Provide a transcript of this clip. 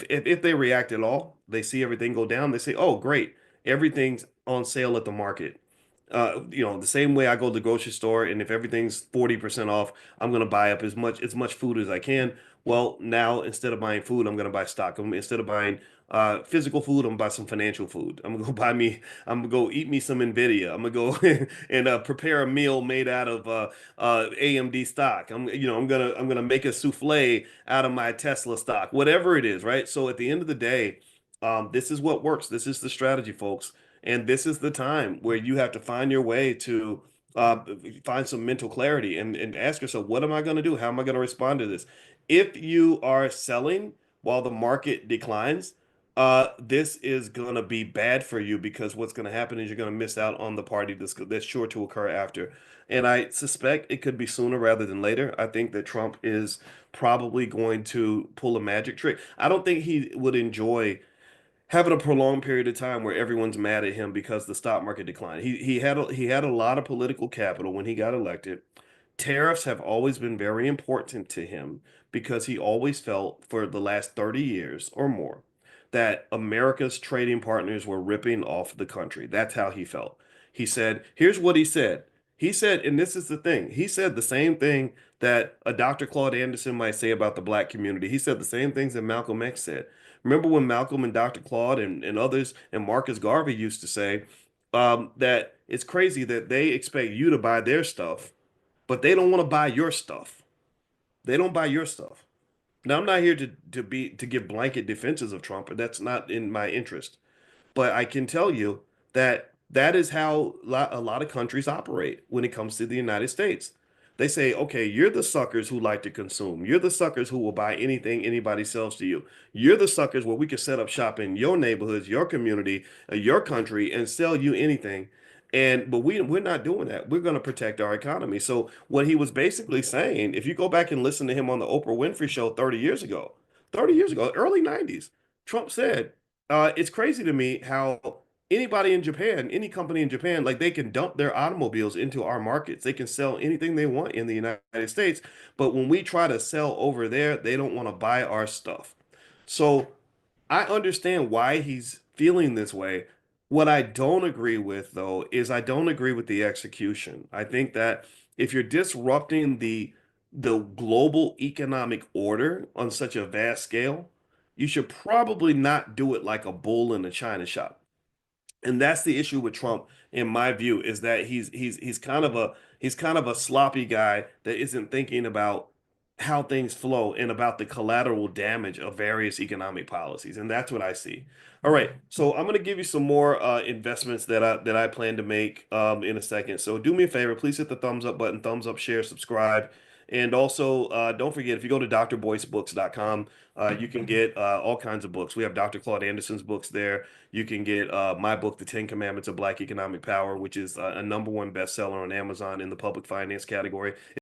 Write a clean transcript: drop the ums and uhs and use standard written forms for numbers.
if they react at all, they see everything go down, they say, "Oh, great, everything's on sale at the market." The same way I go to the grocery store, and if everything's 40% off, I'm gonna buy up as much food as I can. Well, now instead of buying food, I'm gonna buy stock. Instead of buying physical food, I'm gonna buy some financial food. I'm gonna go eat me some Nvidia. I'm gonna go and prepare a meal made out of AMD stock. I'm gonna make a souffle out of my Tesla stock, whatever it is, right? So at the end of the day, this is what works. This is the strategy, folks. And this is the time where you have to find your way to uh, find some mental clarity and ask yourself, what am I going to do? How am I going to respond to this? If you are selling while the market declines, this is going to be bad for you because what's going to happen is you're going to miss out on the party that's sure to occur after. And I suspect it could be sooner rather than later. I think that Trump is probably going to pull a magic trick. I don't think he would enjoy having a prolonged period of time where everyone's mad at him because the stock market declined. He had a lot of political capital when he got elected. Tariffs have always been very important to him because he always felt for the last 30 years or more that America's trading partners were ripping off the country. That's how he felt. He said, here's what he said. He said, and this is the thing, he said the same thing that a Dr. Claude Anderson might say about the black community. He said the same things that Malcolm X said. Remember when Malcolm and Dr. Claude and others and Marcus Garvey used to say that it's crazy that they expect you to buy their stuff, but they don't want to buy your stuff. They don't buy your stuff. Now, I'm not here to give blanket defenses of Trump, but that's not in my interest. But I can tell you that that is how a lot of countries operate when it comes to the United States. They say, okay, you're the suckers who like to consume. You're the suckers who will buy anything anybody sells to you. You're the suckers where we can set up shop in your neighborhoods, your community, your country, and sell you anything. But we're not doing that. We're going to protect our economy. So what he was basically saying, if you go back and listen to him on the Oprah Winfrey Show 30 years ago, early 90s, Trump said, it's crazy to me how anybody in Japan, any company in Japan, like they can dump their automobiles into our markets. They can sell anything they want in the United States. But when we try to sell over there, they don't want to buy our stuff. So I understand why he's feeling this way. What I don't agree with, though, is I don't agree with the execution. I think that if you're disrupting the global economic order on such a vast scale, you should probably not do it like a bull in a china shop. And that's the issue with Trump, in my view, is that he's kind of a sloppy guy that isn't thinking about how things flow and about the collateral damage of various economic policies. And that's what I see. All right, so I'm going to give you some more investments that I plan to make in a second. So do me a favor, please hit the thumbs up button, thumbs up, share, subscribe. And also, don't forget, if you go to drboycebooks.com, you can get all kinds of books. We have Dr. Claude Anderson's books there. You can get my book, The 10 Commandments of Black Economic Power, which is a #1 bestseller on Amazon in the public finance category.